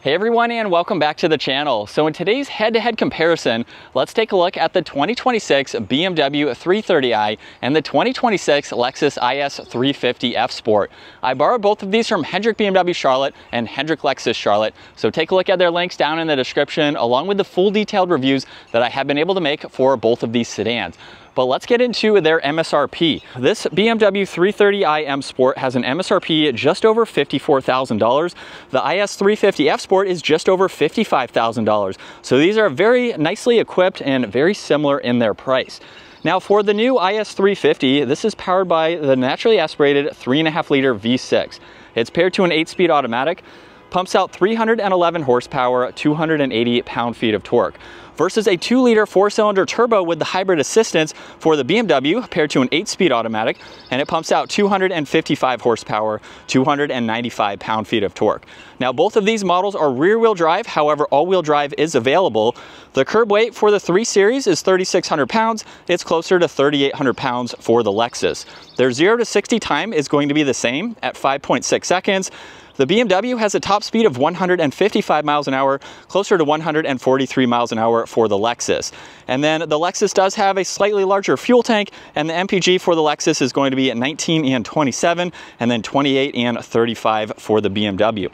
Hey everyone, and welcome back to the channel. So in today's head-to-head comparison, let's take a look at the 2026 BMW 330i and the 2026 Lexus IS350 F Sport. I borrowed both of these from Hendrick BMW Charlotte and Hendrick Lexus Charlotte, so take a look at their links down in the description along with the full detailed reviews that I have been able to make for both of these sedans. But let's get into their MSRP. This BMW 330i M Sport has an MSRP just over $54,000. The IS350 F Sport is just over $55,000. So these are very nicely equipped and very similar in their price. Now for the new IS350, this is powered by the naturally aspirated 3.5 liter V6. It's paired to an 8-speed automatic, pumps out 311 horsepower, 280 pound-feet of torque, versus a 2-liter 4-cylinder turbo with the hybrid assistance for the BMW paired to an 8-speed automatic, and it pumps out 255 horsepower, 295 pound-feet of torque. Now both of these models are rear-wheel drive, however all-wheel drive is available. The curb weight for the 3 Series is 3,600 pounds. It's closer to 3,800 pounds for the Lexus. Their 0 to 60 time is going to be the same at 5.6 seconds. The BMW has a top speed of 155 miles an hour, closer to 143 miles an hour for the Lexus. And then the Lexus does have a slightly larger fuel tank, and the MPG for the Lexus is going to be at 19 and 27, and then 28 and 35 for the BMW.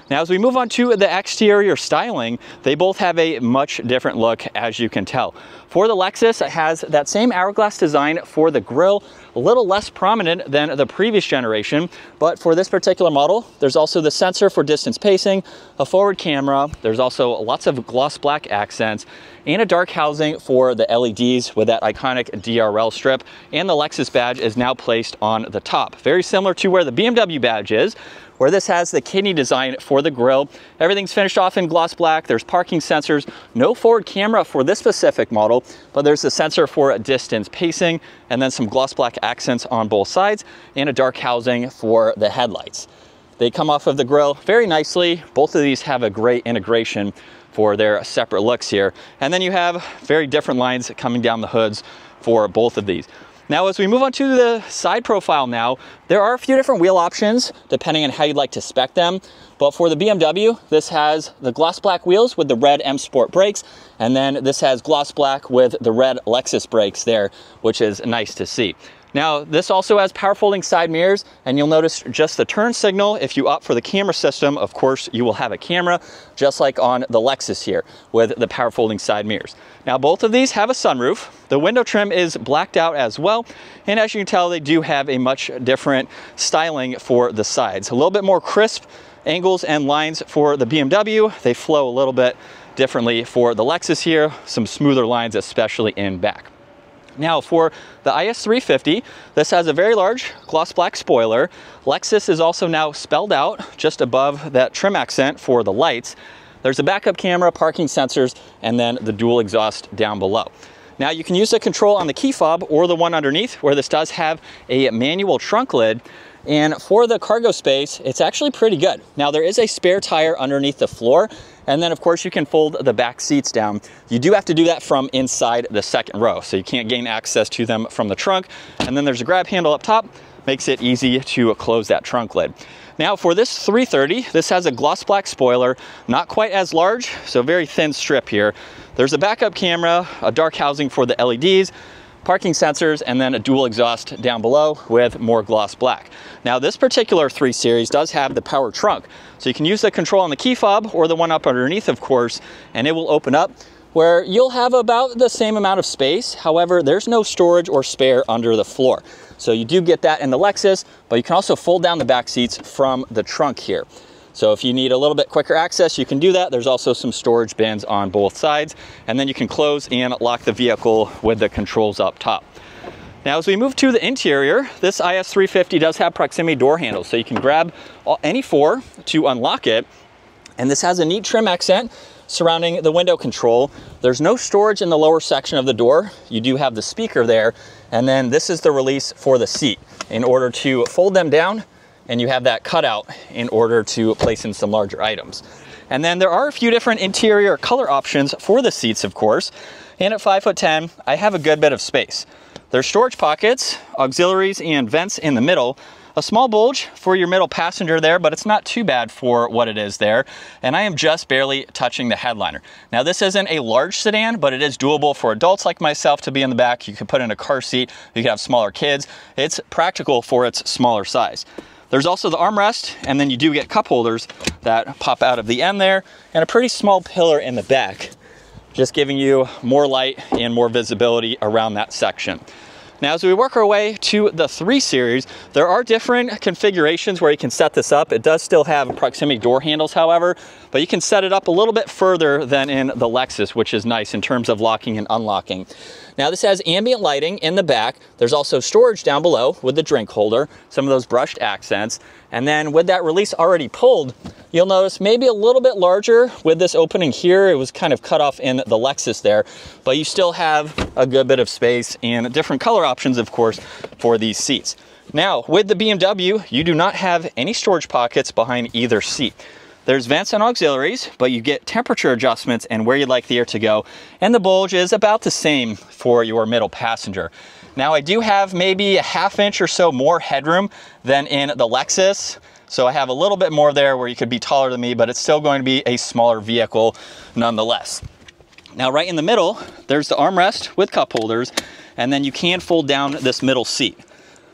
Now, as we move on to the exterior styling, they both have a much different look, as you can tell. For the Lexus, it has that same hourglass design for the grille, a little less prominent than the previous generation, but for this particular model, there's also the sensor for distance pacing, a forward camera, there's also lots of gloss black accents, and a dark housing for the LEDs with that iconic DRL strip, and the Lexus badge is now placed on the top. Very similar to where the BMW badge is, where this has the kidney design for the grille. Everything's finished off in gloss black. There's parking sensors, no forward camera for this specific model, but there's a sensor for distance pacing, and then some gloss black accents on both sides, and a dark housing for the headlights. They come off of the grille very nicely. Both of these have a great integration for their separate looks here. And then you have very different lines coming down the hoods for both of these. Now, as we move on to the side profile now, there are a few different wheel options depending on how you'd like to spec them. But for the BMW, this has the gloss black wheels with the red M Sport brakes, and then this has gloss black with the red Lexus brakes there, which is nice to see. Now, this also has power folding side mirrors, and you'll notice just the turn signal. If you opt for the camera system, of course, you will have a camera, just like on the Lexus here with the power folding side mirrors. Now, both of these have a sunroof. The window trim is blacked out as well, and as you can tell, they do have a much different styling for the sides. A little bit more crisp angles and lines for the BMW. They flow a little bit differently for the Lexus here, some smoother lines, especially in back. Now for the IS350, this has a very large gloss black spoiler. Lexus is also now spelled out just above that trim accent for the lights. There's a backup camera, parking sensors, and then the dual exhaust down below. Now you can use the control on the key fob or the one underneath, where this does have a manual trunk lid. And for the cargo space, it's actually pretty good. Now there is a spare tire underneath the floor, and then of course you can fold the back seats down. You do have to do that from inside the second row, so you can't gain access to them from the trunk. And then there's a grab handle up top, makes it easy to close that trunk lid. Now for this 330, this has a gloss black spoiler, not quite as large, so very thin strip here. There's a backup camera, a dark housing for the LEDs, parking sensors, and then a dual exhaust down below with more gloss black. Now this particular 3 Series does have the power trunk, so you can use the control on the key fob or the one up underneath, of course, and it will open up where you'll have about the same amount of space. However, there's no storage or spare under the floor. So you do get that in the Lexus, but you can also fold down the back seats from the trunk here. So if you need a little bit quicker access, you can do that. There's also some storage bins on both sides, and then you can close and lock the vehicle with the controls up top. Now, as we move to the interior, this IS350 does have proximity door handles, so you can grab any 4 to unlock it. And this has a neat trim accent surrounding the window control. There's no storage in the lower section of the door. You do have the speaker there, and then this is the release for the seat in order to fold them down, and you have that cutout in order to place in some larger items. And then there are a few different interior color options for the seats, of course. And at 5'10", I have a good bit of space. There's storage pockets, auxiliaries, and vents in the middle. A small bulge for your middle passenger there, but it's not too bad for what it is there. And I am just barely touching the headliner. Now this isn't a large sedan, but it is doable for adults like myself to be in the back. You can put in a car seat, you can have smaller kids. It's practical for its smaller size. There's also the armrest, and then you do get cup holders that pop out of the end there, and a pretty small pillar in the back, just giving you more light and more visibility around that section. Now, as we work our way to the 3 Series, there are different configurations where you can set this up. It does still have proximity door handles, however, but you can set it up a little bit further than in the Lexus, which is nice in terms of locking and unlocking. Now, this has ambient lighting in the back. There's also storage down below with the drink holder, some of those brushed accents. And then with that release already pulled, you'll notice maybe a little bit larger with this opening here. It was kind of cut off in the Lexus there, but you still have a good bit of space and different color options, of course, for these seats. Now, with the BMW, you do not have any storage pockets behind either seat. There's vents and auxiliaries, but you get temperature adjustments and where you'd like the air to go. And the bulge is about the same for your middle passenger. Now, I do have maybe a ½ inch or so more headroom than in the Lexus. So I have a little bit more there where you could be taller than me, but it's still going to be a smaller vehicle nonetheless. Now, right in the middle, there's the armrest with cup holders, and then you can fold down this middle seat.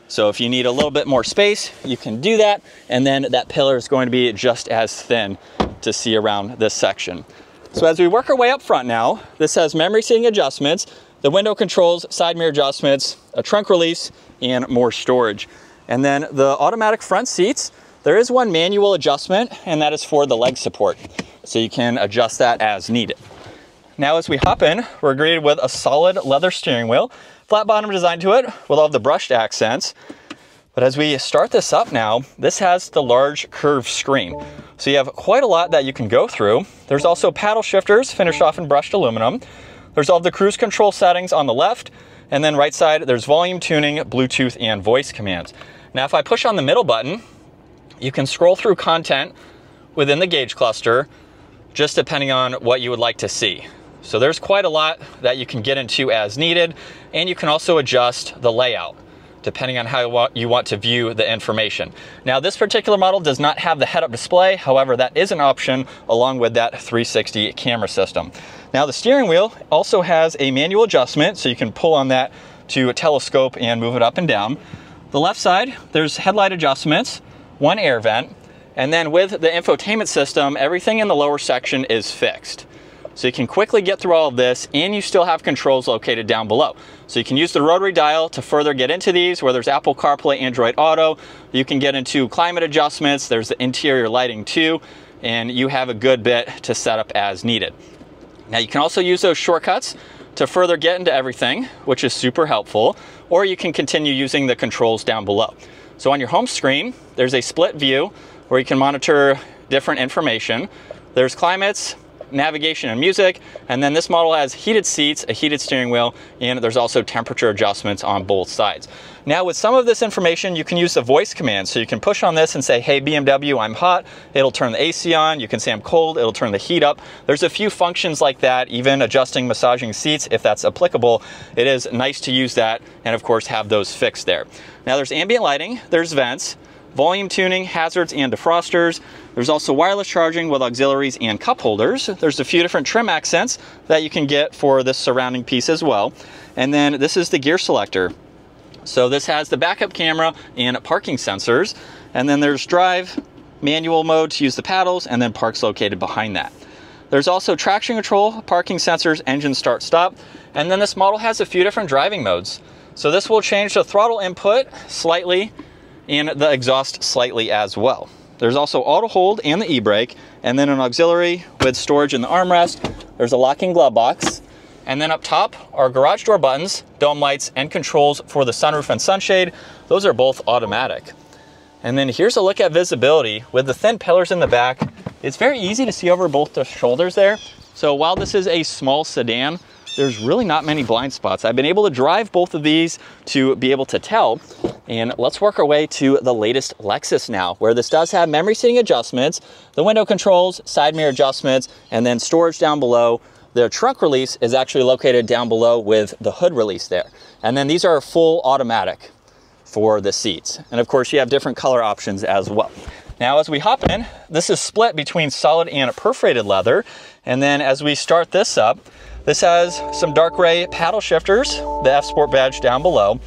So if you need a little bit more space, you can do that. And then that pillar is going to be just as thin to see around this section. So as we work our way up front now, this has memory seating adjustments, the window controls, side mirror adjustments, a trunk release, and more storage. And then the automatic front seats, there is one manual adjustment, and that is for the leg support. So you can adjust that as needed. Now as we hop in, we're greeted with a solid leather steering wheel, flat bottom design to it with all the brushed accents. But as we start this up now, this has the large curved screen. So you have quite a lot that you can go through. There's also paddle shifters finished off in brushed aluminum. There's all the cruise control settings on the left, and then right side, there's volume tuning, Bluetooth, and voice commands. Now if I push on the middle button, you can scroll through content within the gauge cluster, just depending on what you would like to see. So there's quite a lot that you can get into as needed, and you can also adjust the layout depending on how you want to view the information. Now, this particular model does not have the head-up display. However, that is an option along with that 360 camera system. Now, the steering wheel also has a manual adjustment, so you can pull on that to telescope and move it up and down. The left side, there's headlight adjustments, one air vent, and then with the infotainment system, everything in the lower section is fixed. So you can quickly get through all of this, and you still have controls located down below. So you can use the rotary dial to further get into these, where there's Apple CarPlay, Android Auto. You can get into climate adjustments. There's the interior lighting too, and you have a good bit to set up as needed. Now you can also use those shortcuts to further get into everything, which is super helpful, or you can continue using the controls down below. So on your home screen, there's a split view where you can monitor different information. There's climates, navigation and music, and then this model has heated seats, a heated steering wheel, and there's also temperature adjustments on both sides. Now with some of this information, you can use the voice command. So you can push on this and say, hey BMW, I'm hot. It'll turn the AC on. You can say I'm cold. It'll turn the heat up. There's a few functions like that, even adjusting, massaging seats if that's applicable. It is nice to use that and of course have those fixed there. Now there's ambient lighting, there's vents, volume tuning, hazards, and defrosters. There's also wireless charging with auxiliaries and cup holders. There's a few different trim accents that you can get for this surrounding piece as well. And then this is the gear selector. So this has the backup camera and parking sensors. And then there's drive, manual mode to use the paddles, and then parks located behind that. There's also traction control, parking sensors, engine start stop. And then this model has a few different driving modes. So this will change the throttle input slightly and the exhaust slightly as well. There's also auto hold and the e-brake, and then an auxiliary with storage in the armrest. There's a locking glove box, and then up top are garage door buttons, dome lights, and controls for the sunroof and sunshade. Those are both automatic. And then here's a look at visibility. With the thin pillars in the back, it's very easy to see over both the shoulders there. So while this is a small sedan, there's really not many blind spots. I've been able to drive both of these to be able to tell. And let's work our way to the latest Lexus now, where this does have memory seating adjustments, the window controls, side mirror adjustments, and then storage down below. The trunk release is actually located down below with the hood release there. And then these are full automatic. for the seats. And of course you have different color options as well. Now as we hop in, this is split between solid and perforated leather. And then as we start this up, this has some dark gray paddle shifters, the F Sport badge down below.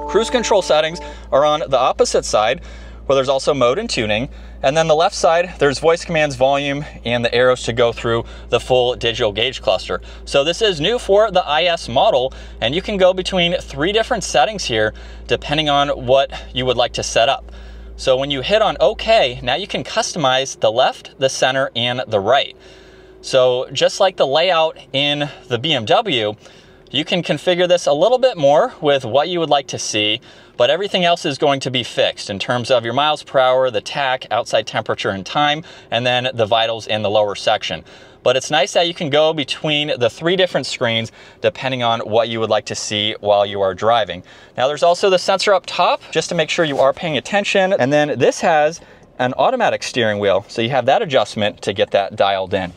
Cruise control settings are on the opposite side, where there's also mode and tuning. And then the left side, there's voice commands, volume, and the arrows to go through the full digital gauge cluster. So this is new for the IS model, and you can go between 3 different settings here, depending on what you would like to set up. So when you hit on OK, now you can customize the left, the center, and the right. So just like the layout in the BMW, you can configure this a little bit more with what you would like to see, but everything else is going to be fixed in terms of your miles per hour, the tach, outside temperature and time, and then the vitals in the lower section. But it's nice that you can go between the 3 different screens depending on what you would like to see while you are driving. Now there's also the sensor up top just to make sure you are paying attention. And then this has an automatic steering wheel, so you have that adjustment to get that dialed in.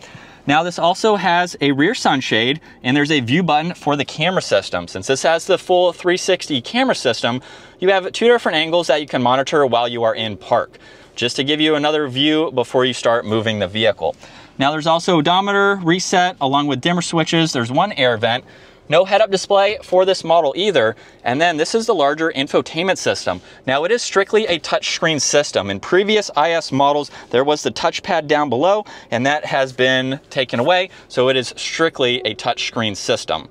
Now this also has a rear sunshade, and there's a view button for the camera system. Since this has the full 360 camera system, you have 2 different angles that you can monitor while you are in park, just to give you another view before you start moving the vehicle. Now there's also odometer, reset, along with dimmer switches. There's 1 air vent. No head-up display for this model either. And then this is the larger infotainment system. Now it is strictly a touchscreen system. In previous IS models, there was the touchpad down below, and that has been taken away. So it is strictly a touchscreen system.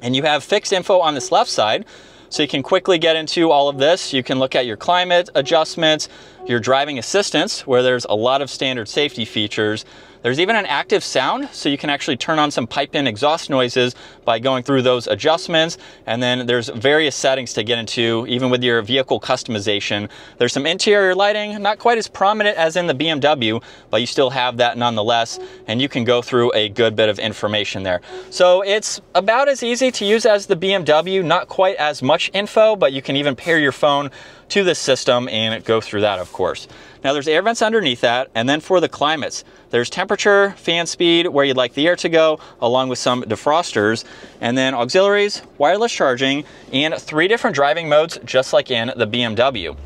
And you have fixed info on this left side, so you can quickly get into all of this. You can look at your climate adjustments, your driving assistance, where there's a lot of standard safety features. There's even an active sound, so you can actually turn on some piped-in exhaust noises by going through those adjustments. And then there's various settings to get into, even with your vehicle customization. There's some interior lighting, not quite as prominent as in the BMW, but you still have that nonetheless, and you can go through a good bit of information there. So it's about as easy to use as the BMW, not quite as much info, but you can even pair your phone to this system and go through that, of course. Now there's air vents underneath that, and then for the climates, there's temperature, fan speed, where you'd like the air to go, along with some defrosters, and then auxiliaries, wireless charging, and 3 different driving modes, just like in the BMW.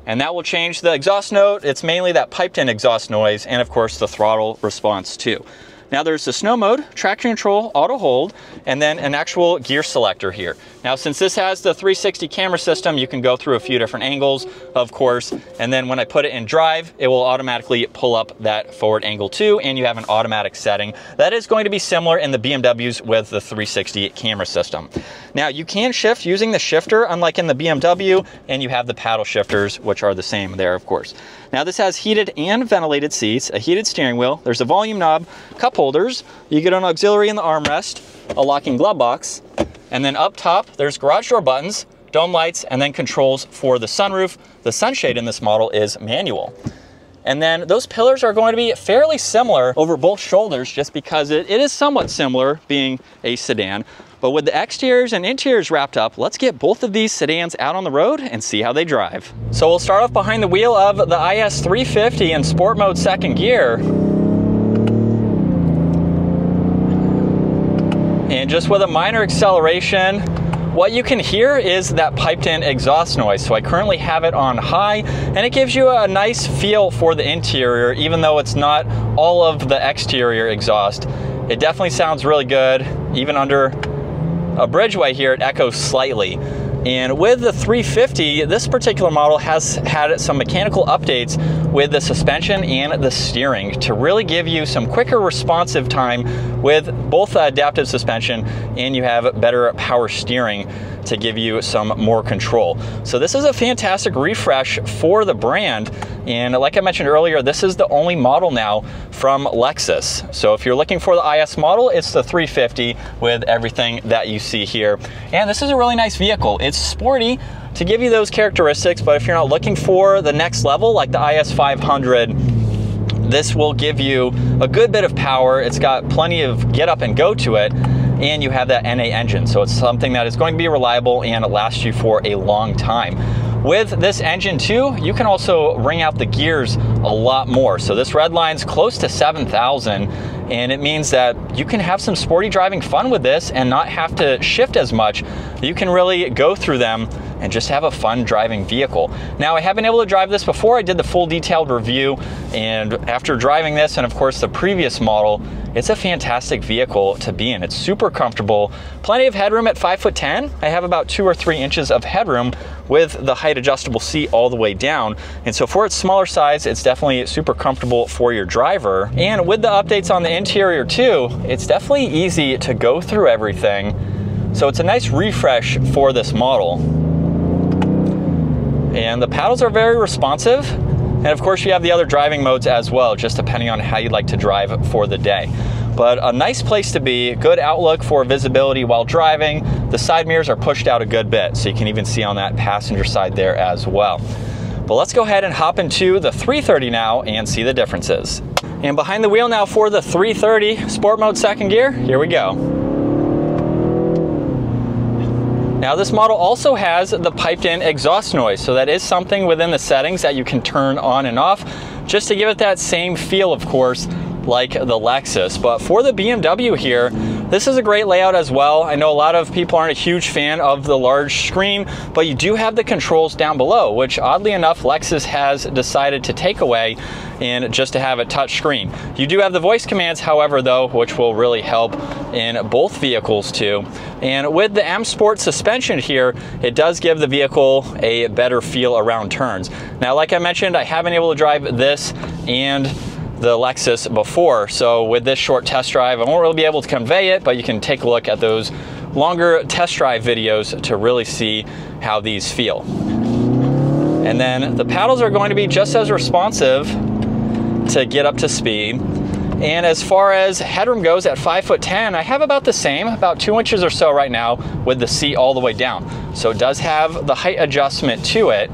And that will change the exhaust note. It's mainly that piped-in exhaust noise, and of course the throttle response too. Now there's the snow mode, traction control, auto hold, and then an actual gear selector here. Now since this has the 360 camera system, you can go through a few different angles, of course, and then when I put it in drive, it will automatically pull up that forward angle too, and you have an automatic setting. That is going to be similar in the BMWs with the 360 camera system. Now you can shift using the shifter, unlike in the BMW, and you have the paddle shifters, which are the same there, of course. Now this has heated and ventilated seats, a heated steering wheel, there's a volume knob, cup holders, you get an auxiliary in the armrest, a locking glove box, and then up top there's garage door buttons, dome lights, and then controls for the sunroof. The sunshade in this model is manual. And then those pillars are going to be fairly similar over both shoulders, just because it is somewhat similar being a sedan. But with the exteriors and interiors wrapped up, let's get both of these sedans out on the road and see how they drive. So we'll start off behind the wheel of the IS350 in sport mode second gear. And just with a minor acceleration, what you can hear is that piped-in exhaust noise. So I currently have it on high, and it gives you a nice feel for the interior, even though it's not all of the exterior exhaust. It definitely sounds really good. Even under a bridgeway here, it echoes slightly. And with the 350, this particular model has had some mechanical updates with the suspension and the steering to really give you some quicker responsive time with both adaptive suspension, and you have better power steering to give you some more control. So this is a fantastic refresh for the brand. And like I mentioned earlier, this is the only model now from Lexus. So if you're looking for the IS model, it's the 350 with everything that you see here. And this is a really nice vehicle. It's sporty to give you those characteristics, but if you're not looking for the next level like the IS500, this will give you a good bit of power. It's got plenty of get up and go to it, and you have that NA engine. So it's something that is going to be reliable and last you for a long time. With this engine too, you can also wring out the gears a lot more. So this red line's close to 7,000, and it means that you can have some sporty driving fun with this and not have to shift as much. You can really go through them and just have a fun driving vehicle. Now, I have been able to drive this before. I did the full detailed review, and after driving this and of course the previous model, it's a fantastic vehicle to be in. It's super comfortable, plenty of headroom at 5'10". I have about 2 or 3 inches of headroom with the height adjustable seat all the way down. And so for its smaller size, it's definitely super comfortable for your driver. And with the updates on the interior too, it's definitely easy to go through everything. So it's a nice refresh for this model. And the paddles are very responsive. And of course you have the other driving modes as well, just depending on how you'd like to drive for the day. But a nice place to be, good outlook for visibility while driving. The side mirrors are pushed out a good bit, so you can even see on that passenger side there as well. But let's go ahead and hop into the 330 now and see the differences. And behind the wheel now for the 330 Sport Mode second gear, here we go. Now this model also has the piped in exhaust noise, so that is something within the settings that you can turn on and off, just to give it that same feel, of course, like the Lexus. But for the BMW here, this is a great layout as well. I know a lot of people aren't a huge fan of the large screen, but you do have the controls down below, which oddly enough, Lexus has decided to take away and just to have a touch screen. You do have the voice commands, however, though, which will really help in both vehicles too. And with the M Sport suspension here, it does give the vehicle a better feel around turns. Now, like I mentioned, I have been able to drive this and the Lexus before, so with this short test drive, I won't really be able to convey it, but you can take a look at those longer test drive videos to really see how these feel. And then the paddles are going to be just as responsive to get up to speed. And as far as headroom goes, at 5'10", I have about the same, about 2 inches or so right now with the seat all the way down. So it does have the height adjustment to it,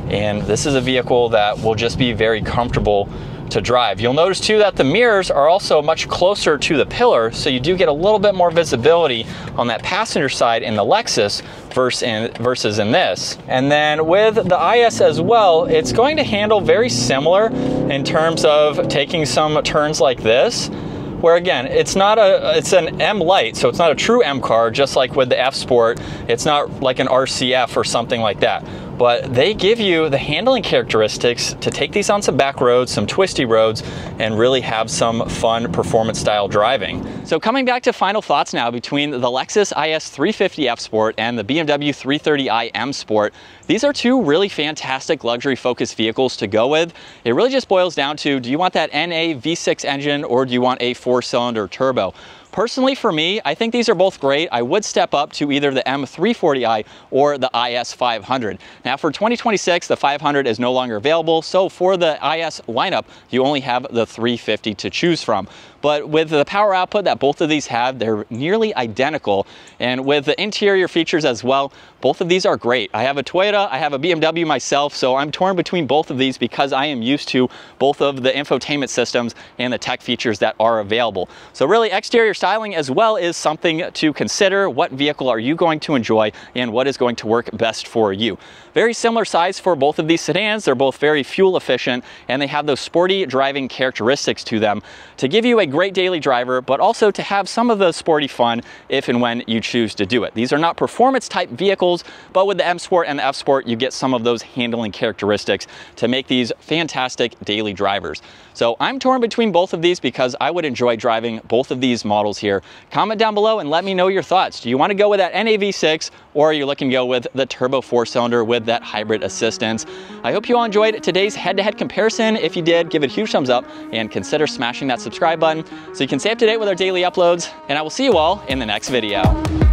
and this is a vehicle that will just be very comfortable to drive. You'll notice too that the mirrors are also much closer to the pillar, so you do get a little bit more visibility on that passenger side in the Lexus versus in this. And then with the IS as well, it's going to handle very similar in terms of taking some turns like this, where again, it's an M Lite, so it's not a true M car, just like with the F Sport. It's not like an RCF or something like that. But they give you the handling characteristics to take these on some back roads, some twisty roads, and really have some fun performance style driving. So coming back to final thoughts now between the Lexus IS350 F Sport and the BMW 330i M Sport, these are two really fantastic luxury focused vehicles to go with. It really just boils down to, do you want that NA V6 engine or do you want a 4-cylinder turbo? Personally, for me, I think these are both great. I would step up to either the M340i or the IS500. Now for 2026, the 500 is no longer available, so for the IS lineup, you only have the 350 to choose from. But with the power output that both of these have, they're nearly identical. And with the interior features as well, both of these are great. I have a Toyota, I have a BMW myself, so I'm torn between both of these because I am used to both of the infotainment systems and the tech features that are available. So really, exterior styling as well is something to consider. What vehicle are you going to enjoy and what is going to work best for you? Very similar size for both of these sedans. They're both very fuel efficient and they have those sporty driving characteristics to them to give you a great daily driver, but also to have some of the sporty fun if and when you choose to do it. These are not performance type vehicles, but with the M Sport and the F Sport, you get some of those handling characteristics to make these fantastic daily drivers. So I'm torn between both of these because I would enjoy driving both of these models here. Comment down below and let me know your thoughts. Do you want to go with that NAV6 or are you looking to go with the turbo 4-cylinder with that hybrid assistance? I hope you all enjoyed today's head-to-head comparison. If you did, give it a huge thumbs up and consider smashing that subscribe button so you can stay up to date with our daily uploads, and I will see you all in the next video.